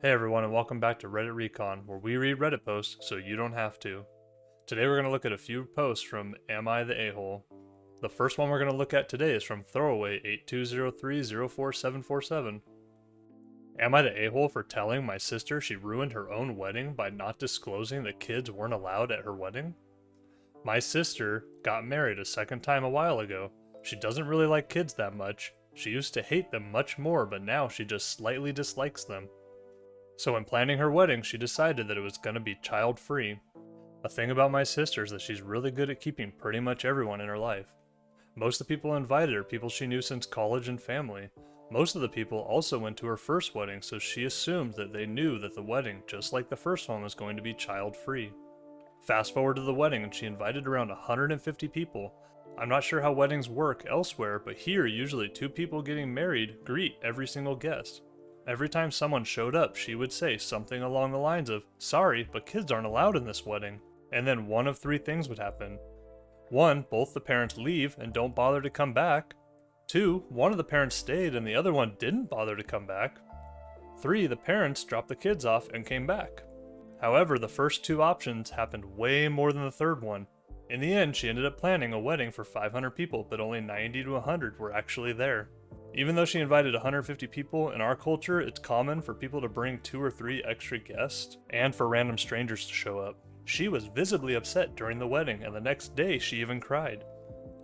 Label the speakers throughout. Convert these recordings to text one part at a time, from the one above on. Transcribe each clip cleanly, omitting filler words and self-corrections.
Speaker 1: Hey everyone, and welcome back to Reddit Recon, where we read Reddit posts so you don't have to. Today we're going to look at a few posts from Am I the A-Hole? The first one we're going to look at today is from Throwaway8203044747. Am I the a-hole for telling my sister she ruined her own wedding by not disclosing that kids weren't allowed at her wedding? My sister got married a second time a while ago. She doesn't really like kids that much. She used to hate them much more, but now she just slightly dislikes them. So when planning her wedding, she decided that it was going to be child-free. A thing about my sister is that she's really good at keeping pretty much everyone in her life. Most of the people invited are people she knew since college and family. Most of the people also went to her first wedding, so she assumed that they knew that the wedding, just like the first one, was going to be child-free. Fast forward to the wedding and she invited around 150 people. I'm not sure how weddings work elsewhere, but here usually two people getting married greet every single guest. Every time someone showed up, she would say something along the lines of, "Sorry, but kids aren't allowed in this wedding." And then one of three things would happen. 1. Both the parents leave and don't bother to come back. 2. One of the parents stayed and the other one didn't bother to come back. 3. The parents dropped the kids off and came back. However, the first two options happened way more than the third one. In the end, she ended up planning a wedding for 500 people, but only 90 to 100 were actually there. Even though she invited 150 people, in our culture, it's common for people to bring 2 or 3 extra guests, and for random strangers to show up. She was visibly upset during the wedding, and the next day she even cried.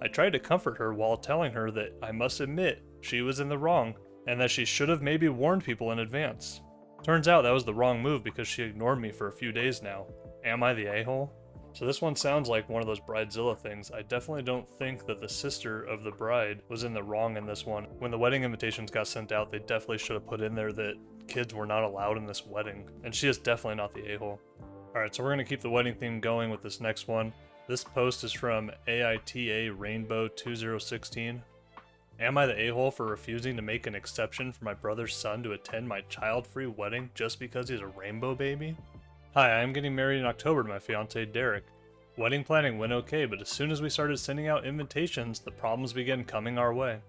Speaker 1: I tried to comfort her while telling her that I must admit she was in the wrong, and that she should have maybe warned people in advance. Turns out that was the wrong move because she ignored me for a few days now. Am I the a-hole? So this one sounds like one of those Bridezilla things. I definitely don't think that the sister of the bride was in the wrong in this one. When the wedding invitations got sent out, they definitely should have put in there that kids were not allowed in this wedding. And she is definitely not the a-hole. Alright, so we're going to keep the wedding theme going with this next one. This post is from AITA Rainbow 2016. Am I the a-hole for refusing to make an exception for my brother's son to attend my child-free wedding just because he's a rainbow baby? Hi, I am getting married in October to my fiance Derek. Wedding planning went okay, but as soon as we started sending out invitations, the problems began coming our way.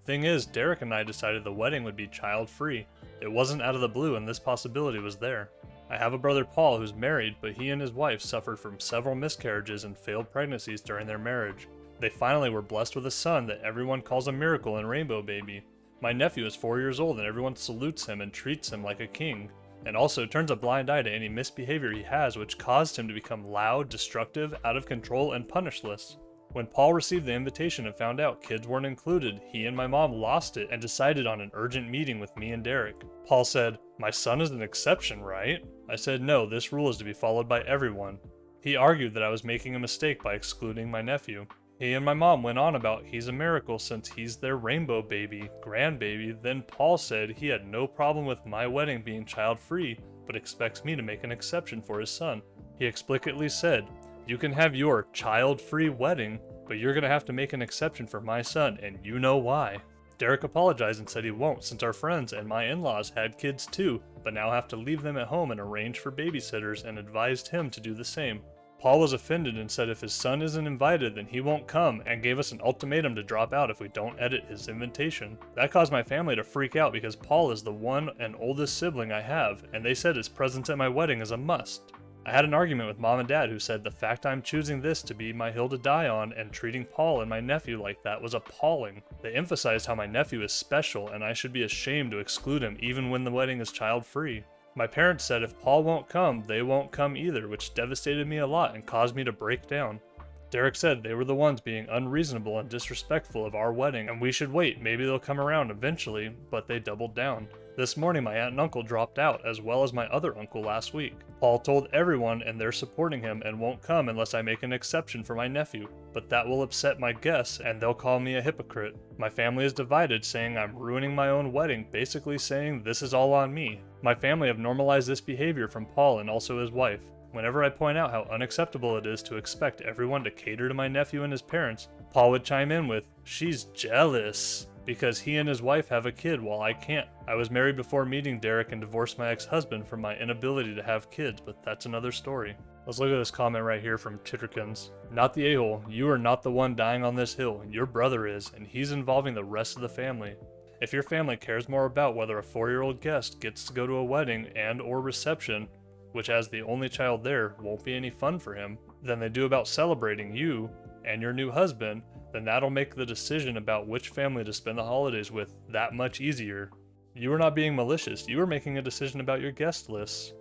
Speaker 1: Thing is, Derek and I decided the wedding would be child-free. It wasn't out of the blue and this possibility was there. I have a brother Paul who's married, but he and his wife suffered from several miscarriages and failed pregnancies during their marriage. They finally were blessed with a son that everyone calls a miracle and rainbow baby. My nephew is 4 years old and everyone salutes him and treats him like a king. And also turns a blind eye to any misbehavior he has, which caused him to become loud, destructive, out of control, and punishless. When Paul received the invitation and found out kids weren't included, he and my mom lost it and decided on an urgent meeting with me and Derek. Paul said, "My son is an exception, right?" I said, "No, this rule is to be followed by everyone." He argued that I was making a mistake by excluding my nephew. He and my mom went on about he's a miracle since he's their rainbow baby, grandbaby. Then Paul said he had no problem with my wedding being child-free, but expects me to make an exception for his son. He explicitly said, "You can have your child-free wedding, but you're gonna have to make an exception for my son, and you know why." Derek apologized and said he won't since our friends and my in-laws had kids too, but now have to leave them at home and arrange for babysitters, and advised him to do the same. Paul was offended and said if his son isn't invited then he won't come, and gave us an ultimatum to drop out if we don't edit his invitation. That caused my family to freak out because Paul is the one and oldest sibling I have, and they said his presence at my wedding is a must. I had an argument with mom and dad who said the fact I'm choosing this to be my hill to die on and treating Paul and my nephew like that was appalling. They emphasized how my nephew is special and I should be ashamed to exclude him even when the wedding is child-free. My parents said if Paul won't come, they won't come either, which devastated me a lot and caused me to break down. Derek said they were the ones being unreasonable and disrespectful of our wedding, and we should wait, maybe they'll come around eventually, but they doubled down. This morning my aunt and uncle dropped out, as well as my other uncle last week. Paul told everyone and they're supporting him and won't come unless I make an exception for my nephew, but that will upset my guests and they'll call me a hypocrite. My family is divided, saying I'm ruining my own wedding, basically saying this is all on me. My family have normalized this behavior from Paul and also his wife. Whenever I point out how unacceptable it is to expect everyone to cater to my nephew and his parents, Paul would chime in with, "She's jealous," because he and his wife have a kid while I can't. I was married before meeting Derek and divorced my ex-husband for my inability to have kids, but that's another story. Let's look at this comment right here from Chitterkins. "Not the a-hole, you are not the one dying on this hill, your brother is, and he's involving the rest of the family. If your family cares more about whether a 4-year-old guest gets to go to a wedding and or reception, which as the only child there won't be any fun for him, than they do about celebrating you and your new husband, then that'll make the decision about which family to spend the holidays with that much easier. You are not being malicious, you are making a decision about your guest lists.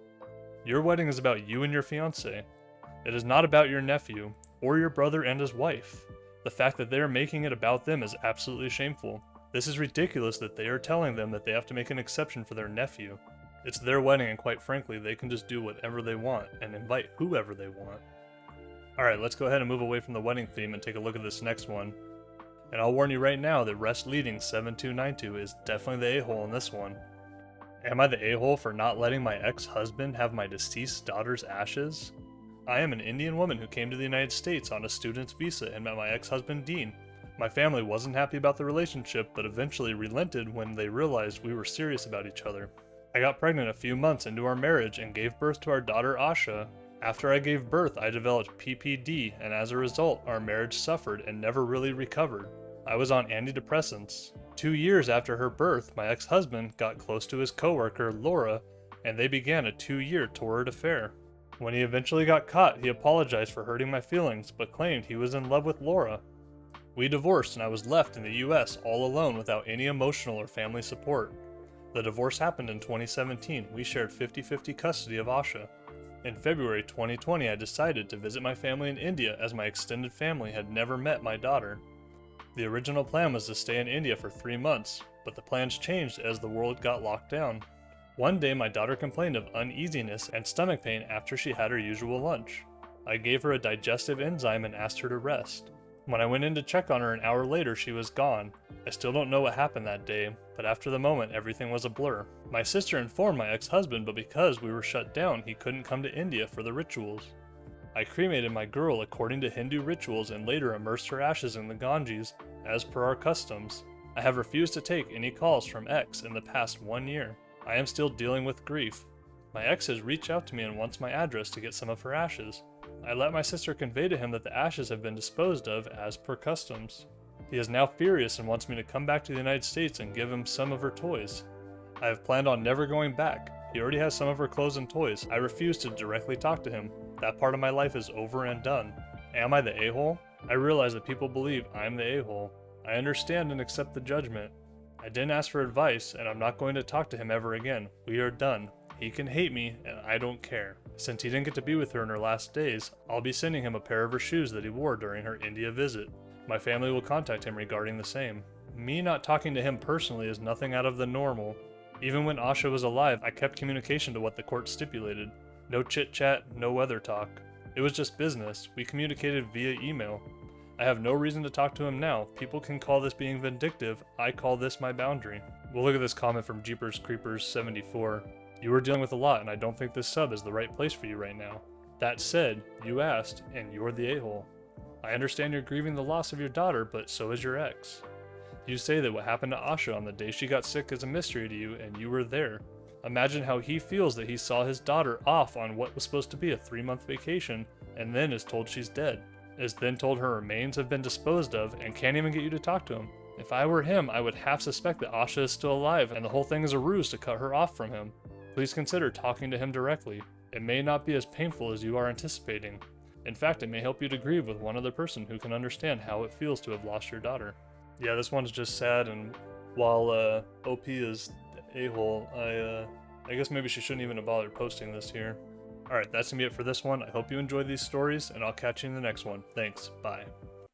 Speaker 1: Your wedding is about you and your fiancé. It is not about your nephew, or your brother and his wife. The fact that they are making it about them is absolutely shameful. This is ridiculous that they are telling them that they have to make an exception for their nephew. It's their wedding and quite frankly, they can just do whatever they want and invite whoever they want. Alright, let's go ahead and move away from the wedding theme and take a look at this next one. And I'll warn you right now that Rest Leading 7292 is definitely the a-hole in this one. Am I the a-hole for not letting my ex-husband have my deceased daughter's ashes? I am an Indian woman who came to the United States on a student's visa and met my ex-husband Dean. My family wasn't happy about the relationship, but eventually relented when they realized we were serious about each other. I got pregnant a few months into our marriage and gave birth to our daughter Asha. After I gave birth, I developed PPD, and as a result, our marriage suffered and never really recovered. I was on antidepressants. 2 years after her birth, my ex-husband got close to his coworker, Laura, and they began a 2-year torrid affair. When he eventually got caught, he apologized for hurting my feelings, but claimed he was in love with Laura. We divorced and I was left in the US all alone without any emotional or family support. The divorce happened in 2017. We shared 50-50 custody of Asha. In February 2020, I decided to visit my family in India as my extended family had never met my daughter. The original plan was to stay in India for 3 months, but the plans changed as the world got locked down. One day my daughter complained of uneasiness and stomach pain after she had her usual lunch. I gave her a digestive enzyme and asked her to rest. When I went in to check on her an hour later, she was gone. I still don't know what happened that day, but after the moment everything was a blur. My sister informed my ex-husband, but because we were shut down, he couldn't come to India for the rituals. I cremated my girl according to Hindu rituals and later immersed her ashes in the Ganges, as per our customs. I have refused to take any calls from ex in the past 1 year. I am still dealing with grief. My ex has reached out to me and wants my address to get some of her ashes. I let my sister convey to him that the ashes have been disposed of as per customs. He is now furious and wants me to come back to the United States and give him some of her toys. I have planned on never going back. He already has some of her clothes and toys. I refuse to directly talk to him. That part of my life is over and done. Am I the a-hole? I realize that people believe I'm the a-hole. I understand and accept the judgment. I didn't ask for advice, and I'm not going to talk to him ever again. We are done. He can hate me, and I don't care. Since he didn't get to be with her in her last days, I'll be sending him a pair of her shoes that he wore during her India visit. My family will contact him regarding the same. Me not talking to him personally is nothing out of the normal. Even when Asha was alive, I kept communication to what the court stipulated. No chit-chat, no weather talk. It was just business. We communicated via email. I have no reason to talk to him now. People can call this being vindictive. I call this my boundary. We'll look at this comment from Jeepers Creepers 74. You are dealing with a lot, and I don't think this sub is the right place for you right now. That said, you asked, and you're the a-hole. I understand you're grieving the loss of your daughter, but so is your ex. You say that what happened to Asha on the day she got sick is a mystery to you, and you were there. Imagine how he feels that he saw his daughter off on what was supposed to be a 3-month vacation, and then is told she's dead. Is then told her remains have been disposed of, and can't even get you to talk to him. If I were him, I would half suspect that Asha is still alive, and the whole thing is a ruse to cut her off from him. Please consider talking to him directly. It may not be as painful as you are anticipating. In fact, it may help you to grieve with one other person who can understand how it feels to have lost your daughter. Yeah, this one's just sad, and while OP is the a-hole, I guess maybe she shouldn't even have bothered posting this here. Alright, that's gonna be it for this one. I hope you enjoyed these stories, and I'll catch you in the next one. Thanks, bye.